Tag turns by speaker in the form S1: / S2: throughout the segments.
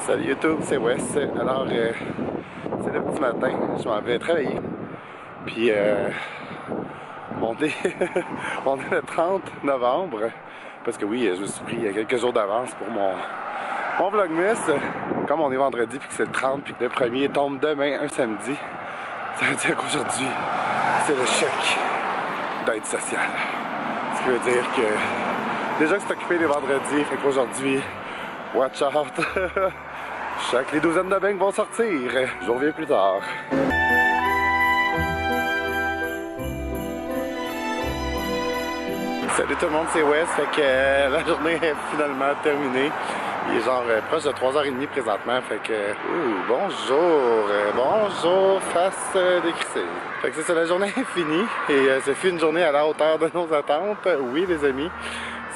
S1: Salut YouTube, c'est Wes. Alors, c'est le petit matin, je m'en vais travailler. Puis, on est le 30 novembre. Parce que oui, je me suis pris quelques jours d'avance pour mon vlogmas. Comme on est vendredi, puis que c'est le 30, puis que le premier tombe demain, un samedi, ça veut dire qu'aujourd'hui, c'est le choc d'aide sociale. Ce qui veut dire que déjà que c'est occupé les vendredis, fait qu'aujourd'hui, watch out! Les douzaines de beignes vont sortir. Je reviens plus tard. Salut tout le monde, c'est Wes. Fait que la journée est finalement terminée. Il est genre proche de 3h30 présentement. Fait que bonjour, bonjour, face décrissée. Fait que c'est ça, la journée est finie. Et ce fut une journée à la hauteur de nos attentes. Oui les amis,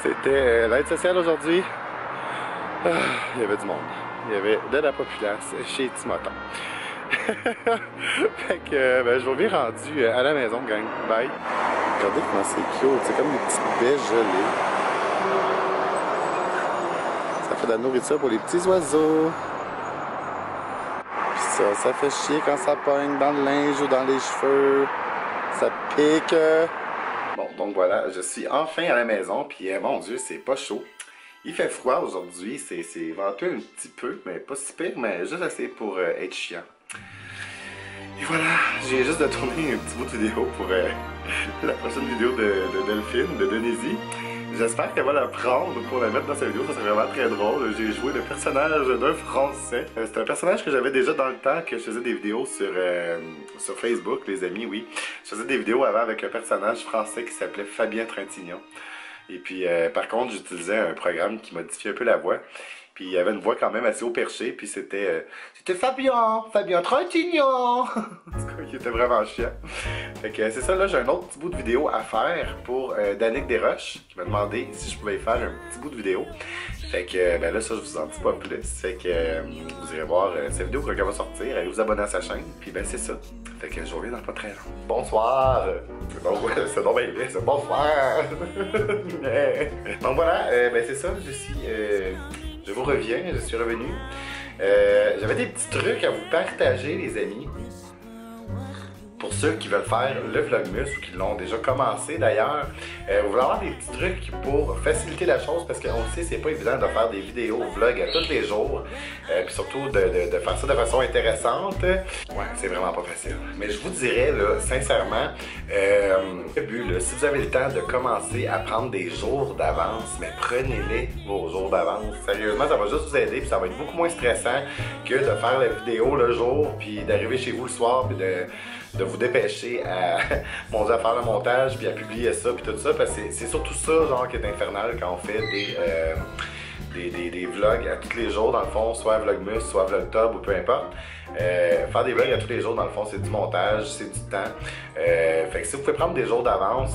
S1: c'était l'aide sociale aujourd'hui. Il y avait du monde. Il y avait de la populace chez Timothon. Fait que ben, je vous reviens rendu à la maison, gang. Bye. Regardez comment c'est cute. C'est comme des petites baies gelées. Ça fait de la nourriture pour les petits oiseaux. Puis ça fait chier quand ça pogne dans le linge ou dans les cheveux. Ça pique. Bon, donc voilà, je suis enfin à la maison. Puis mon Dieu, c'est pas chaud. Il fait froid aujourd'hui, c'est venteux un petit peu, mais pas si pire, mais juste assez pour être chiant. Et voilà, j'ai juste de tourner un petit bout de vidéo pour la prochaine vidéo de Delphine, de Denise. J'espère qu'elle va la prendre pour la mettre dans sa vidéo, ça serait vraiment très drôle. J'ai joué le personnage d'un Français. C'est un personnage que j'avais déjà dans le temps que je faisais des vidéos sur Facebook, les amis, oui. Je faisais des vidéos avant avec un personnage français qui s'appelait Fabien Trintignant. Et puis, par contre, j'utilisais un programme qui modifiait un peu la voix. Puis, il y avait une voix quand même assez haut perché. Puis, c'était Fabien Trintignant. En tout cas, il était vraiment chiant. Fait que c'est ça, là, j'ai un autre petit bout de vidéo à faire pour Danick Desroches, qui m'a demandé si je pouvais faire un petit bout de vidéo. Fait que, ben là, ça, je vous en dis pas plus. Fait que, vous irez voir cette vidéo quand elle va sortir. Allez vous abonner à sa chaîne. Puis, ben, c'est ça. Fait que je reviens dans pas très long. Bonsoir! Donc, ouais, c'est donc bien laid, c'est bonsoir! Donc voilà, ben c'est ça, je vous reviens, je suis revenu. J'avais des petits trucs à vous partager, les amis. Pour ceux qui veulent faire le Vlogmas ou qui l'ont déjà commencé d'ailleurs, vous voulez avoir des petits trucs pour faciliter la chose parce qu'on le sait, c'est pas évident de faire des vidéos vlogs à tous les jours, puis surtout de faire ça de façon intéressante. Ouais, c'est vraiment pas facile. Mais je vous dirais, là, sincèrement, le but, là, si vous avez le temps de commencer à prendre des jours d'avance, mais prenez-les vos jours d'avance. Sérieusement, ça va juste vous aider, puis ça va être beaucoup moins stressant que de faire la vidéo le jour, puis d'arriver chez vous le soir, puis de vous dépêcher à, mon Dieu, à faire le montage puis à publier ça puis tout ça parce que c'est surtout ça genre qui est infernal quand on fait des vlogs à tous les jours dans le fond, soit Vlogmas, soit Vlogtub ou peu importe. Faire des vlogs à tous les jours dans le fond c'est du montage, c'est du temps. Fait que si vous pouvez prendre des jours d'avance,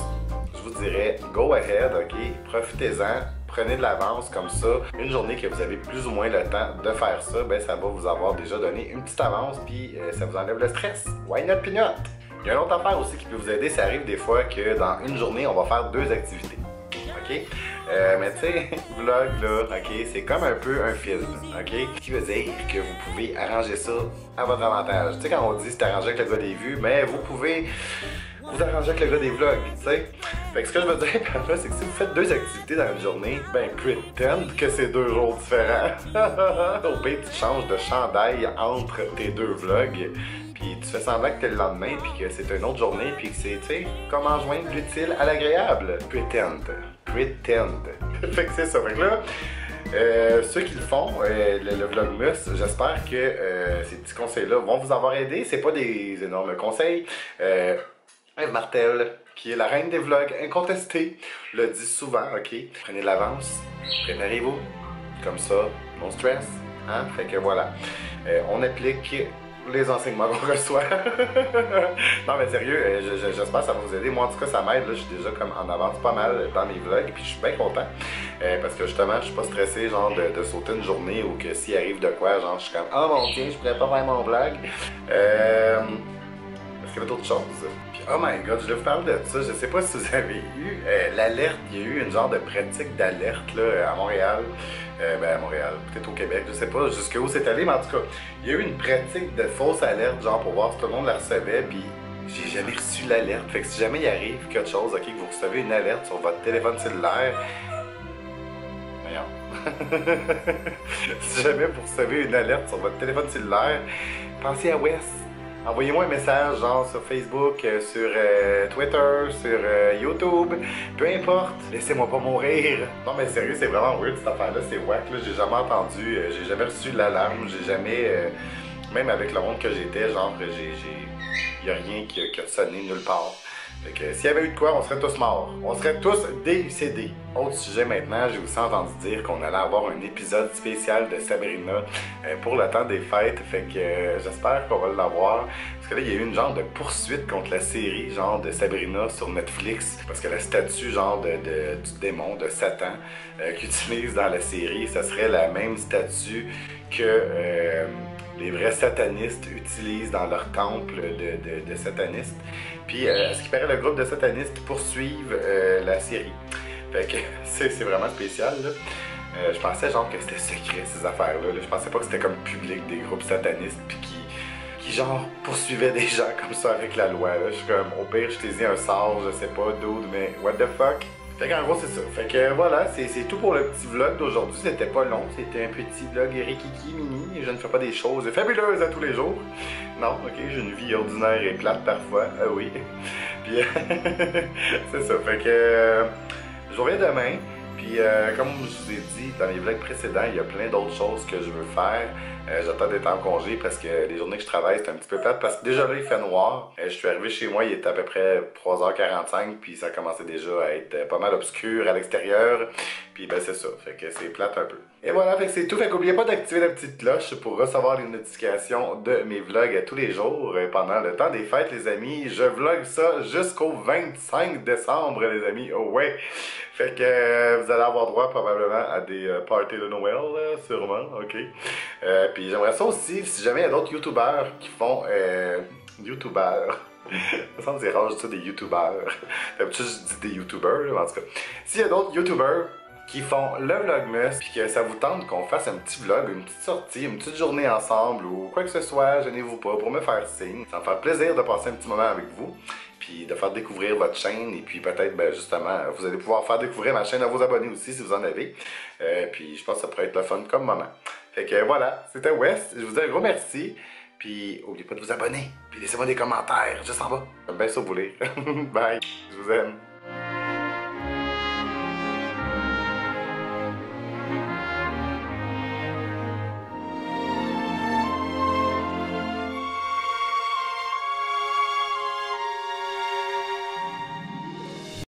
S1: je vous dirais go ahead, ok, profitez-en. Prenez de l'avance comme ça, une journée que vous avez plus ou moins le temps de faire ça, ben ça va vous avoir déjà donné une petite avance puis ça vous enlève le stress. Why not peanut? Il y a une autre affaire aussi qui peut vous aider, ça arrive des fois que dans une journée on va faire 2 activités. Ok? Mais tu sais, vlog là, ok, c'est comme un peu un film, ok? Ce qui veut dire que vous pouvez arranger ça à votre avantage. Tu sais, quand on dit c'est arrangé avec le gars des vues, mais vous pouvez vous arranger avec le gars des vlogs, tu sais. Fait que ce que je veux dire par là, c'est que si vous faites 2 activités dans une journée, ben pretend que c'est 2 jours différents. Au pire, tu changes de chandail entre tes 2 vlogs, puis tu fais semblant que t'es le lendemain, puis que c'est une autre journée, puis que c'est, tu sais, comment joindre l'utile à l'agréable. Pretend. Pretend. Fait que c'est ça. Fait que là, ceux qui le font, le Vlogmas, j'espère que ces petits conseils-là vont vous avoir aidé. C'est pas des énormes conseils. Ève Martel, qui est la reine des vlogs incontestée, le dit souvent, ok? Prenez de l'avance, préparez-vous, comme ça, no stress, hein? Fait que voilà, on applique les enseignements qu'on reçoit. Non mais sérieux, j'espère que ça va vous aider. Moi en tout cas ça m'aide, là, je suis déjà comme en avance pas mal dans mes vlogs, puis je suis bien content. Parce que justement je suis pas stressé genre de sauter une journée ou que s'il arrive de quoi, genre je suis comme oh mon dieu, je pourrais pas faire mon vlog. qu'il y avait d'autres choses? Puis, oh my god, je vais vous parler de ça. Je sais pas si vous avez eu l'alerte. Il y a eu une genre de pratique d'alerte là, à Montréal. À Montréal, peut-être au Québec, je sais pas jusqu'où c'est allé, mais en tout cas, il y a eu une pratique de fausse alerte, genre pour voir si tout le monde la recevait, puis j'ai jamais reçu l'alerte. Fait que si jamais il arrive quelque chose, ok, que vous recevez une alerte sur votre téléphone cellulaire, voyons. Si jamais vous recevez une alerte sur votre téléphone cellulaire, pensez à Wes. Envoyez-moi un message, genre sur Facebook, sur Twitter, sur YouTube, peu importe, laissez-moi pas mourir. Non mais sérieux, c'est vraiment weird cette affaire-là, c'est wack, là, j'ai jamais entendu, j'ai jamais reçu l'alarme, j'ai jamais, même avec le monde que j'étais, genre, y a rien qui a sonné nulle part. Fait que s'il y avait eu de quoi, on serait tous morts. On serait tous décédés. Autre sujet maintenant, j'ai aussi entendu dire qu'on allait avoir un épisode spécial de Sabrina pour le temps des fêtes. Fait que j'espère qu'on va l'avoir. Parce que là, il y a eu une genre de poursuite contre la série, genre de Sabrina sur Netflix. Parce que la statue, genre du démon, de Satan, qu'ils utilisent dans la série, ça serait la même statue que les vrais satanistes utilisent dans leur temple de satanistes. Puis, à ce qui paraît, le groupe de satanistes poursuivent la série. Fait que c'est vraiment spécial, là. Je pensais genre que c'était secret, ces affaires-là. Je pensais pas que c'était comme public, des groupes satanistes, puis qui genre poursuivaient des gens comme ça avec la loi, là. Je suis comme, au pire, je t'ai dit un sort, je sais pas, dude, mais what the fuck? Fait qu'en gros, c'est ça. Fait que voilà, c'est tout pour le petit vlog d'aujourd'hui. C'était pas long, c'était un petit vlog rikiki mini. Je ne fais pas des choses fabuleuses à tous les jours. Non, ok, j'ai une vie ordinaire et plate parfois. Ah oui. Puis, c'est ça. Fait que je vous reviens demain. Puis, comme je vous ai dit dans les vlogs précédents, il y a plein d'autres choses que je veux faire. J'attends d'être en congé parce que les journées que je travaille, c'est un petit peu plate parce que déjà là, il fait noir. Je suis arrivé chez moi, il était à peu près 3h45, puis ça commençait déjà à être pas mal obscur à l'extérieur. Puis ben c'est ça, fait que c'est plate un peu. Et voilà, fait que c'est tout. Fait qu'oubliez pas d'activer la petite cloche pour recevoir les notifications de mes vlogs à tous les jours pendant le temps des fêtes, les amis. Je vlog ça jusqu'au 25 décembre, les amis. Oh ouais! Fait que vous allez avoir droit probablement à des parties de Noël, sûrement, ok? Puis j'aimerais ça aussi, si jamais il y a d'autres youtubeurs qui font... youtubeurs... Ça me semble rare, je dis ça des youtubeurs. D'habitude, je dis des youtubeurs, en tout cas. S'il y a d'autres youtubeurs qui font le Vlogmas, puis que ça vous tente qu'on fasse un petit vlog, une petite sortie, une petite journée ensemble, ou quoi que ce soit, gênez-vous pas pour me faire signe. Ça me fait plaisir de passer un petit moment avec vous, puis de faire découvrir votre chaîne, et puis peut-être, ben justement, vous allez pouvoir faire découvrir ma chaîne à vos abonnés aussi, si vous en avez. Puis je pense que ça pourrait être le fun comme moment. Fait que voilà, c'était Wes, je vous dis un gros merci. Puis, n'oubliez pas de vous abonner. Puis, laissez-moi des commentaires juste en bas. J'aime bien ça vous lire. Bye. Je vous aime.